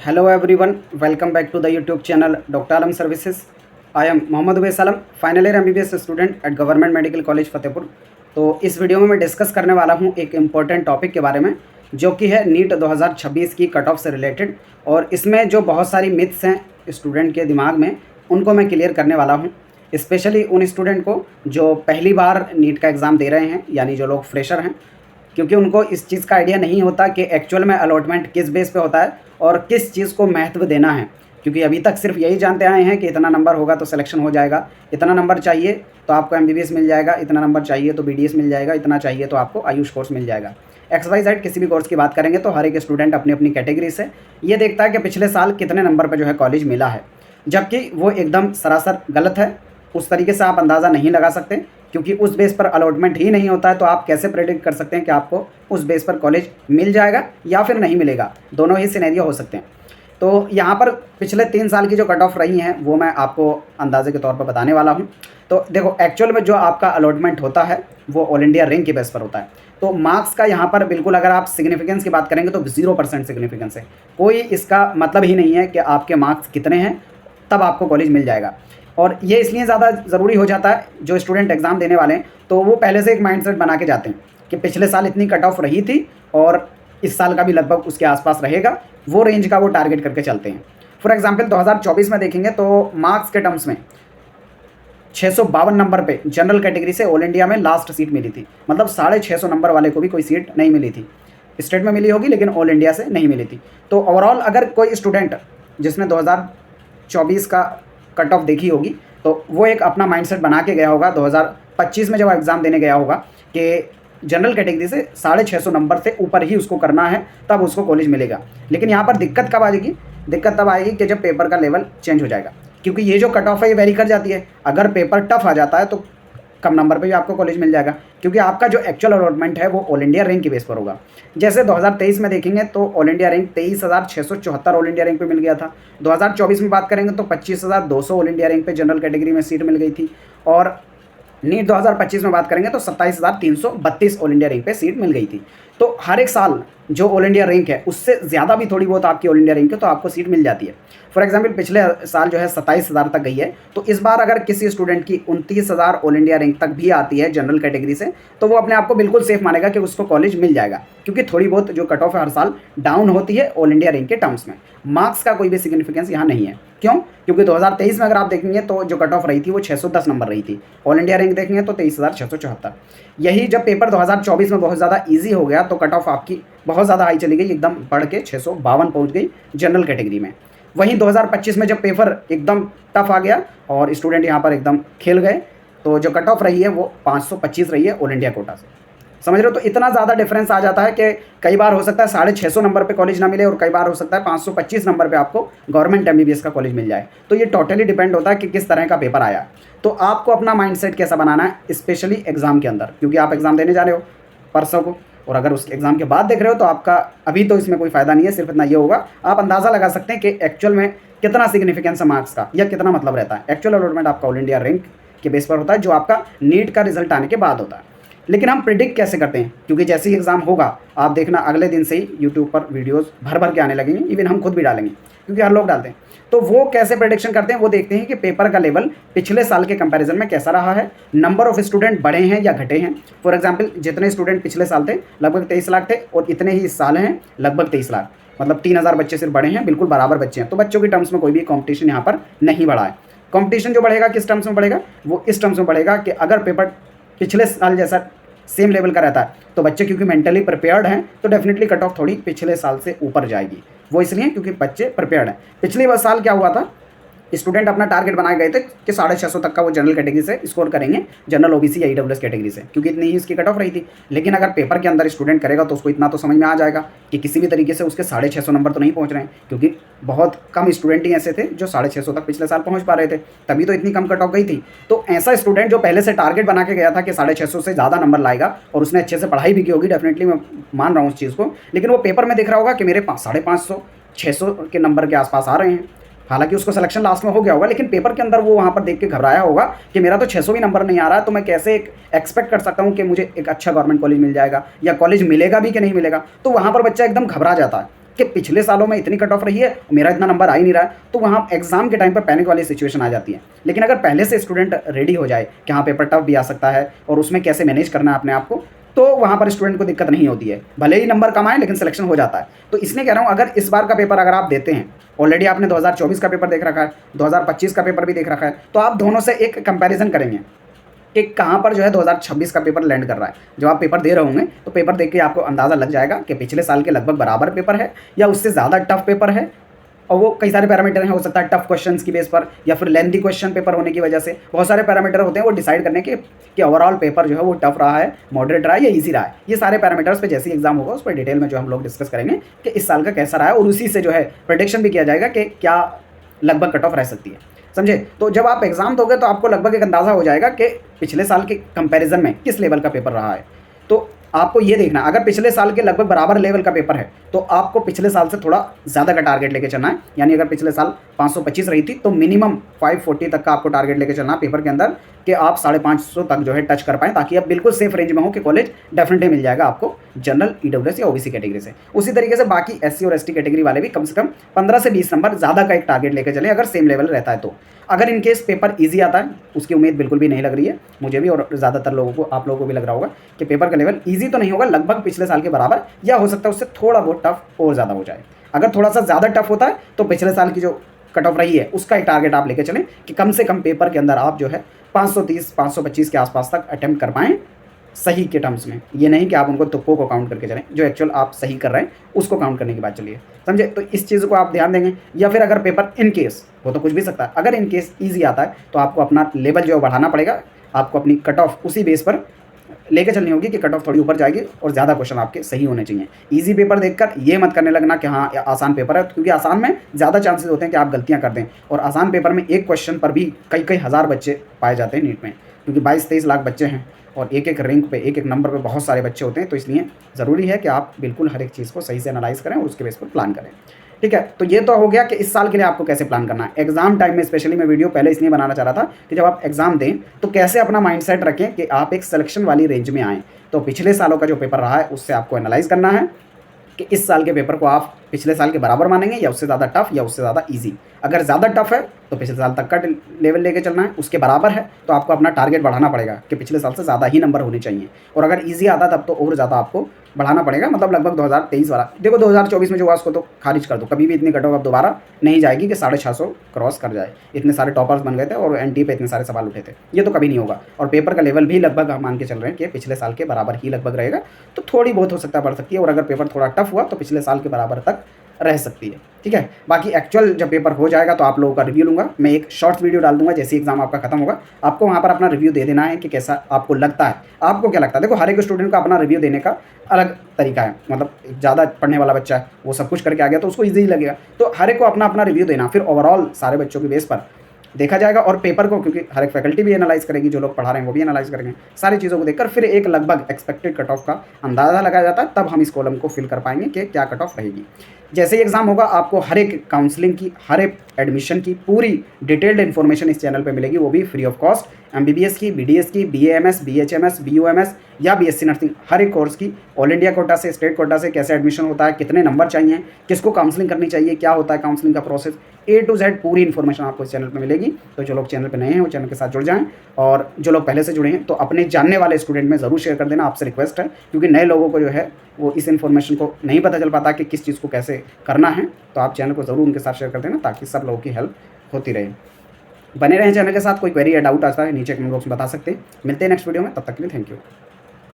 Hello everyone, welcome back to the YouTube channel Dr. Alam Services. I am Mohammad Uwais Alam, final year MBBS student at government medical college Fatehpur. तो इस video में मैं discuss करने वाला हूं एक इम्पॉर्टेंट टॉपिक के बारे में, जो कि है नीट 2026 की कट ऑफ से रिलेटेड। और इसमें जो बहुत सारी मिथ्स हैं स्टूडेंट के दिमाग में, उनको मैं क्लियर करने वाला हूँ। स्पेशली उन स्टूडेंट को जो पहली बार नीट का एग्ज़ाम दे रहे हैं, यानी जो लोग फ्रेशर हैं, क्योंकि उनको इस चीज़ का आइडिया नहीं होता कि एक्चुअल में अलॉटमेंट किस बेस पे होता है और किस चीज़ को महत्व देना है। क्योंकि अभी तक सिर्फ यही जानते आए हैं कि इतना नंबर होगा तो सिलेक्शन हो जाएगा, इतना नंबर चाहिए तो आपको MBBS मिल जाएगा, इतना नंबर चाहिए तो BDS मिल जाएगा, इतना चाहिए तो आपको आयुष कोर्स मिल जाएगा। XYZ किसी भी कोर्स की बात करेंगे तो हर एक स्टूडेंट अपनी अपनी कैटेगरी से ये देखता है कि पिछले साल कितने नंबर पर जो है कॉलेज मिला है, जबकि वो एकदम सरासर गलत है। उस तरीके से आप अंदाज़ा नहीं लगा सकते, क्योंकि उस बेस पर अलॉटमेंट ही नहीं होता है। तो आप कैसे प्रेडिक्ट कर सकते हैं कि आपको उस बेस पर कॉलेज मिल जाएगा या फिर नहीं मिलेगा? दोनों ही सिनेरियो हो सकते हैं। तो यहाँ पर पिछले 3 साल की जो कट ऑफ रही हैं वो मैं आपको अंदाजे के तौर पर बताने वाला हूँ। तो देखो, एक्चुअल में जो आपका अलॉटमेंट होता है वो ऑल इंडिया रैंक के बेस पर होता है। तो मार्क्स का यहाँ पर बिल्कुल, अगर आप सिग्निफिकेंस की बात करेंगे तो 0% सिग्निफिकेंस है। कोई इसका मतलब ही नहीं है कि आपके मार्क्स कितने हैं तब आपको कॉलेज मिल जाएगा। और ये इसलिए ज़्यादा ज़रूरी हो जाता है, जो स्टूडेंट एग्ज़ाम देने वाले हैं तो वो पहले से एक माइंडसेट बना के जाते हैं कि पिछले साल इतनी कट ऑफ रही थी और इस साल का भी लगभग उसके आसपास रहेगा, वो रेंज का वो टारगेट करके चलते हैं। फॉर एग्जांपल 2024 में देखेंगे तो मार्क्स के टर्म्स में 652 नंबर पे जनरल कैटेगरी से ऑल इंडिया में लास्ट सीट मिली थी। मतलब 650 नंबर वाले को भी कोई सीट नहीं मिली थी। स्टेट में मिली होगी लेकिन ऑल इंडिया से नहीं मिली थी। तो ओवरऑल अगर कोई स्टूडेंट जिसने 2024 का कट ऑफ देखी होगी तो वो एक अपना माइंडसेट बना के गया होगा 2025 में जब एग्ज़ाम देने गया होगा कि जनरल कैटेगरी से 650 नंबर से ऊपर ही उसको करना है, तब उसको कॉलेज मिलेगा। लेकिन यहाँ पर दिक्कत कब आएगी? दिक्कत तब आएगी कि जब पेपर का लेवल चेंज हो जाएगा, क्योंकि ये जो कट ऑफ है ये वेरी कर जाती है। अगर पेपर टफ आ जाता है तो कम नंबर पे भी आपको कॉलेज मिल जाएगा, क्योंकि आपका जो एक्चुअल अलॉटमेंट है वो ऑल इंडिया रैंक के बेस पर होगा। जैसे 2023 में देखेंगे तो all India rank 23,674 all India rank पे मिल गया था। 2024 में बात करेंगे तो 25,200 ऑल इंडिया रैंक पे जनरल कैटेगरी में सीट मिल गई थी। और नीट 2025 में बात करेंगे तो 27,332 ऑल इंडिया रैंक पे सीट मिल गई थी। तो हर एक साल जो ऑल इंडिया रैंक है उससे ज़्यादा भी थोड़ी बहुत आपकी ऑल इंडिया रैंक है तो आपको सीट मिल जाती है। फॉर एग्जांपल पिछले साल जो है 27,000 तक गई है, तो इस बार अगर किसी स्टूडेंट की 29,000 ऑल इंडिया रैंक तक भी आती है जनरल कैटेगरी से, तो वो अपने आप को बिल्कुल सेफ मानेगा कि उसको कॉलेज मिल जाएगा, क्योंकि थोड़ी बहुत जो कट ऑफ है हर साल डाउन होती है ऑल इंडिया रैंक के टर्म्स में। मार्क्स का कोई भी सिग्निफिकेंस यहाँ नहीं है। क्यों? क्योंकि 2023 में अगर आप देखेंगे तो जो कट ऑफ रही थी वो 610 नंबर रही थी। ऑल इंडिया रैंक देखेंगे तो 23,674। यही जब पेपर 2024 में बहुत ज़्यादा ईजी हो गया तो कट ऑफ आपकी बहुत ज़्यादा हाई चली गई, एकदम बढ़ के 652 पहुँच गई जनरल कैटेगरी में। वहीं 2025 में जब पेपर एकदम टफ आ गया और स्टूडेंट यहाँ पर एकदम खेल गए, तो जो कट ऑफ रही है वो 525 रही है ऑल इंडिया कोटा से। समझ रहे हो? तो इतना ज़्यादा डिफरेंस आ जाता है कि कई बार हो सकता है 650 नंबर पे कॉलेज ना मिले और कई बार हो सकता है 525 नंबर पे आपको गवर्नमेंट MBBS का कॉलेज मिल जाए। तो ये टोटली डिपेंड होता है कि किस तरह का पेपर आया। तो आपको अपना माइंडसेट कैसा बनाना है, स्पेशली एग्ज़ाम के अंदर, क्योंकि आप एग्ज़ाम देने जा रहे हो परसों को, और अगर उस एग्ज़ाम के बाद देख रहे हो तो आपका अभी तो इसमें कोई फ़ायदा नहीं है। सिर्फ इतना ये होगा, आप अंदाज़ा लगा सकते हैं कि एक्चुअल में कितना सिग्निफिकेंस है मार्क्स का या कितना मतलब रहता है। एक्चुअल अलॉटमेंट आपका ऑल इंडिया रैंक के बेस पर होता है, जो आपका नीट का रिजल्ट आने के बाद होता है। लेकिन हम प्रिडिक्ट कैसे करते हैं? क्योंकि जैसे ही एग्ज़ाम होगा आप देखना अगले दिन से ही यूट्यूब पर वीडियोस भर भर के आने लगेंगे, इवन हम खुद भी डालेंगे क्योंकि हर लोग डालते हैं। तो वो कैसे प्रेडिक्शन करते हैं? वो देखते हैं कि पेपर का लेवल पिछले साल के कंपैरिजन में कैसा रहा है, नंबर ऑफ स्टूडेंट बढ़े हैं या घटे हैं। फॉर एग्जांपल जितने स्टूडेंट पिछले साल थे लगभग 23 लाख थे और इतने ही इस साल हैं लगभग 23 लाख, मतलब 3,000 बच्चे सिर्फ बढ़े हैं, बिल्कुल बराबर बच्चे हैं। तो बच्चों की टर्म्स में कोई भी कॉम्पिटिशन यहाँ पर नहीं बढ़ा है। कॉम्पिटिशन जो बढ़ेगा किस टर्म्स में बढ़ेगा? वो इस टर्म्स में बढ़ेगा कि अगर पेपर पिछले साल जैसा सेम लेवल का रहता है तो बच्चे क्योंकि मेंटली प्रिपेयर्ड हैं तो डेफिनेटली कट ऑफ थोड़ी पिछले साल से ऊपर जाएगी। वो इसलिए क्योंकि बच्चे प्रिपेयर्ड हैं। पिछले साल क्या हुआ था, स्टूडेंट अपना टारगेट बनाए गए थे कि 650 तक का वो जनरल कैटेगरी से स्कोर करेंगे, जनरल OBC या EWS कैटेगरी से, क्योंकि इतनी ही इसकी कट ऑफ रही थी। लेकिन अगर पेपर के अंदर स्टूडेंट करेगा तो उसको इतना तो समझ में आ जाएगा कि किसी भी तरीके से उसके 650 नंबर तो नहीं पहुंच रहे हैं, क्योंकि बहुत कम स्टूडेंट ही ऐसे थे जो 650 तक पिछले साल पहुंच पा रहे थे, तभी तो इतनी कम कट ऑफ गई थी। तो ऐसा स्टूडेंट जो पहले से टारगेट बना के गया था कि 650 से ज़्यादा नंबर लाएगा और उसने अच्छे से पढ़ाई भी की होगी, डेफिनेटली मैं मान रहा हूँ उस चीज़ को, लेकिन वो पेपर में दिख रहा होगा कि मेरे 550 600 के नंबर के आसपास आ रहे हैं। हालांकि उसको सिलेक्शन लास्ट में हो गया होगा, लेकिन पेपर के अंदर वो वहाँ पर देख के घबराया होगा कि मेरा तो 600 भी नंबर नहीं आ रहा है, तो मैं कैसे एक्सपेक्ट कर सकता हूँ कि मुझे एक अच्छा गवर्नमेंट कॉलेज मिल जाएगा या कॉलेज मिलेगा भी कि नहीं मिलेगा। तो वहाँ पर बच्चा एकदम घबरा जाता है कि पिछले सालों में इतनी कट ऑफ रही है, मेरा इतना नंबर आ ही नहीं रहा है, तो वहाँ एग्जाम के टाइम पर पैनिक वाली सिचुएशन आ जाती है। लेकिन अगर पहले से स्टूडेंट रेडी हो जाए कि हाँ पेपर टफ भी आ सकता है और उसमें कैसे मैनेज करना है अपने आप को, तो वहाँ पर स्टूडेंट को दिक्कत नहीं होती है, भले ही नंबर कम आए लेकिन सिलेक्शन हो जाता है। तो इसलिए कह रहा हूँ, अगर इस बार का पेपर अगर आप देते हैं, ऑलरेडी आपने 2024 का पेपर देख रखा है, 2025 का पेपर भी देख रखा है, तो आप दोनों से एक कंपैरिजन करेंगे कि कहाँ पर जो है 2026 का पेपर लैंड कर रहा है। जब आप पेपर दे रहे होंगे तो पेपर देख के आपको अंदाज़ा लग जाएगा कि पिछले साल के लगभग बराबर पेपर है या उससे ज़्यादा टफ पेपर है। और वो कई सारे पैरामीटर हैं, हो सकता है टफ क्वेश्चंस की बेस पर या फिर लेंथी क्वेश्चन पेपर होने की वजह से बहुत सारे पैरामीटर होते हैं वो डिसाइड करने के कि ओवरऑल पेपर जो है वो टफ रहा है, मॉडरेट रहा है या इजी रहा है। ये सारे पैरामीटर्स पे जैसे ही एग्जाम होगा उस पर डिटेल में जो हम लोग डिस्कस करेंगे कि इस साल का कैसा रहा है, और उसी से जो है प्रेडिक्शन भी किया जाएगा कि क्या लगभग कट ऑफ रह सकती है, समझे। तो जब आप एग्जाम दोगे तो आपको लगभग एक अंदाज़ा हो जाएगा कि पिछले साल के कंपैरिजन में किस लेवल का पेपर रहा है। तो आपको ये देखना, अगर पिछले साल के लगभग बराबर लेवल का पेपर है तो आपको पिछले साल से थोड़ा ज़्यादा का टारगेट लेके चलना है। यानी अगर पिछले साल 525 रही थी तो मिनिमम 540 तक का आपको टारगेट लेके चलना है पेपर के अंदर, कि आप 550 तक जो है टच कर पाएँ, ताकि आप बिल्कुल सेफ रेंज में हो कि कॉलेज डेफिनेटली मिल जाएगा आपको जनरल, ईडब्ल्यूएस या ओबीसी कैटेगरी से। उसी तरीके से बाकी एससी और एसटी कैटेगरी वाले भी कम से कम 15 से 20 नंबर ज़्यादा का एक टारगेट लेके चलें, अगर सेम लेवल रहता है तो। अगर इन केस पेपर ईजी आता है, उसकी उम्मीद बिल्कुल भी नहीं लग रही है मुझे भी, और ज़्यादातर लोगों को, आप लोगों को भी लग रहा होगा कि पेपर का लेवल ईजी तो नहीं होगा, लगभग पिछले साल के बराबर, या हो सकता है उससे थोड़ा बहुत टफ और ज़्यादा हो जाए। अगर थोड़ा सा ज़्यादा टफ होता है तो पिछले साल की जो कट ऑफ रही है उसका एक टारगेट आप लेके चलें कि कम से कम पेपर के अंदर आप जो है 530 525 के आसपास तक अटेम्प्ट कर पाएँ सही के टर्म्स में। ये नहीं कि आप उनको तुक्कों को काउंट करके चलें, जो एक्चुअल आप सही कर रहे हैं उसको काउंट करने की बात चलिए, समझे। तो इस चीज़ को आप ध्यान देंगे। या फिर अगर पेपर इन केस, वो तो कुछ भी सकता है, अगर इन केस ईजी आता है तो आपको अपना लेवल जो है बढ़ाना पड़ेगा, आपको अपनी कट ऑफ उसी बेस पर लेके चलनी होगी कि कट ऑफ थोड़ी ऊपर जाएगी और ज़्यादा क्वेश्चन आपके सही होने चाहिए। इजी पेपर देखकर ये मत करने लगना कि हाँ आसान पेपर है, क्योंकि आसान में ज़्यादा चांसेस होते हैं कि आप गलतियाँ कर दें, और आसान पेपर में एक क्वेश्चन पर भी कई कई हज़ार बच्चे पाए जाते हैं नीट में, क्योंकि 22-23 लाख बच्चे हैं और एक एक रैंक पे, एक एक नंबर पे बहुत सारे बच्चे होते हैं। तो इसलिए ज़रूरी है कि आप बिल्कुल हर एक चीज़ को सही से एनालाइज़ करें और उसके बेस पर प्लान करें, ठीक है। तो ये तो हो गया कि इस साल के लिए आपको कैसे प्लान करना है। एग्जाम टाइम में स्पेशली मैं वीडियो पहले इसलिए बनाना चाह रहा था कि जब आप एग्जाम दें तो कैसे अपना माइंडसेट रखें कि आप एक सिलेक्शन वाली रेंज में आएँ। तो पिछले सालों का जो पेपर रहा है उससे आपको एनालाइज करना है कि इस साल के पेपर को आप पिछले साल के बराबर मानेंगे या उससे ज़्यादा टफ या उससे ज़्यादा ईजी। अगर ज़्यादा टफ है तो पिछले साल तक का लेवल लेके चलना है, उसके बराबर है तो आपको अपना टारगेट बढ़ाना पड़ेगा कि पिछले साल से ज़्यादा ही नंबर होने चाहिए, और अगर ईजी आता तब तो और ज़्यादा आपको बढ़ाना पड़ेगा। मतलब लगभग 2023 वाला देखो, 2024 में जो हुआ उसको तो खारिज कर दो, कभी भी इतनी कट ऑफ अब दोबारा नहीं जाएगी कि 650 क्रॉस कर जाए। इतने सारे टॉपर्स बन गए थे और एनटी पे इतने सारे सवाल उठे थे, ये तो कभी नहीं होगा। और पेपर का लेवल भी लगभग हम मान के चल रहे हैं कि पिछले साल के बराबर ही लगभग रहेगा, तो थोड़ी बहुत हो सकता है बढ़ सकती है, और अगर पेपर थोड़ा टफ हुआ तो पिछले साल के बराबर तक रह सकती है, ठीक है। बाकी एक्चुअल जब पेपर हो जाएगा तो आप लोगों का रिव्यू लूँगा, मैं एक शॉर्ट वीडियो डाल दूंगा जैसे एग्जाम आपका खत्म होगा। आपको वहाँ पर अपना रिव्यू दे देना है कि कैसा आपको लगता है, आपको क्या लगता है। देखो हर एक स्टूडेंट का अपना रिव्यू देने का अलग तरीका है, मतलब ज़्यादा पढ़ने वाला बच्चा है वो सब कुछ करके आ गया तो उसको ईजी लगेगा, तो हर एक को अपना अपना रिव्यू देना, फिर ओवरऑल सारे बच्चों के बेस पर देखा जाएगा। और पेपर को क्योंकि हर एक फैकल्टी भी एनालाइज करेगी, जो लोग पढ़ा रहे हैं वो भी एनालाइज करेंगे, सारी चीज़ों को देखकर फिर एक लगभग एक्सपेक्टेड कट ऑफ का अंदाज़ा लगाया जाता है, तब हम इस कॉलम को फिल कर पाएंगे कि क्या कट ऑफ रहेगी। जैसे ही एग्जाम होगा आपको हर एक काउंसलिंग की, हर एक एडमिशन की पूरी डिटेल्ड इन्फॉर्मेशन इस चैनल पे मिलेगी, वो भी फ्री ऑफ कॉस्ट। एमबीबीएस की, बीडीएस की, बीएएमएस, बीएचएमएस, बीयूएमएस या बीएससी नर्सिंग, हर एक कोर्स की ऑल इंडिया कोटा से, स्टेट कोटा से कैसे एडमिशन होता है, कितने नंबर चाहिए, किसको काउंसलिंग करनी चाहिए, क्या होता है काउंसलिंग का प्रोसेस, ए टू जेड पूरी इन्फॉर्मेशन आपको इस चैनल पर मिलेगी। तो जो लोग चैनल पर नए हैं वो चैनल के साथ जुड़ जाएं, और जो लोग पहले से जुड़े हैं तो अपने जानने वाले स्टूडेंट में ज़रूर शेयर कर देना, आपसे रिक्वेस्ट है, क्योंकि नए लोगों को जो है वो इस इन्फॉर्मेशन को नहीं पता चल पाता कि किस चीज़ को कैसे करना है। तो आप चैनल को ज़रूर उनके साथ शेयर कर देना ताकि सब लोगों की हेल्प होती रहे। बने रहें चैनल के साथ। कोई क्वेरी या डाउट आता है नीचे कमेंट बॉक्स में बता सकते हैं। मिलते हैं नेक्स्ट वीडियो में, तब तक के लिए थैंक यू।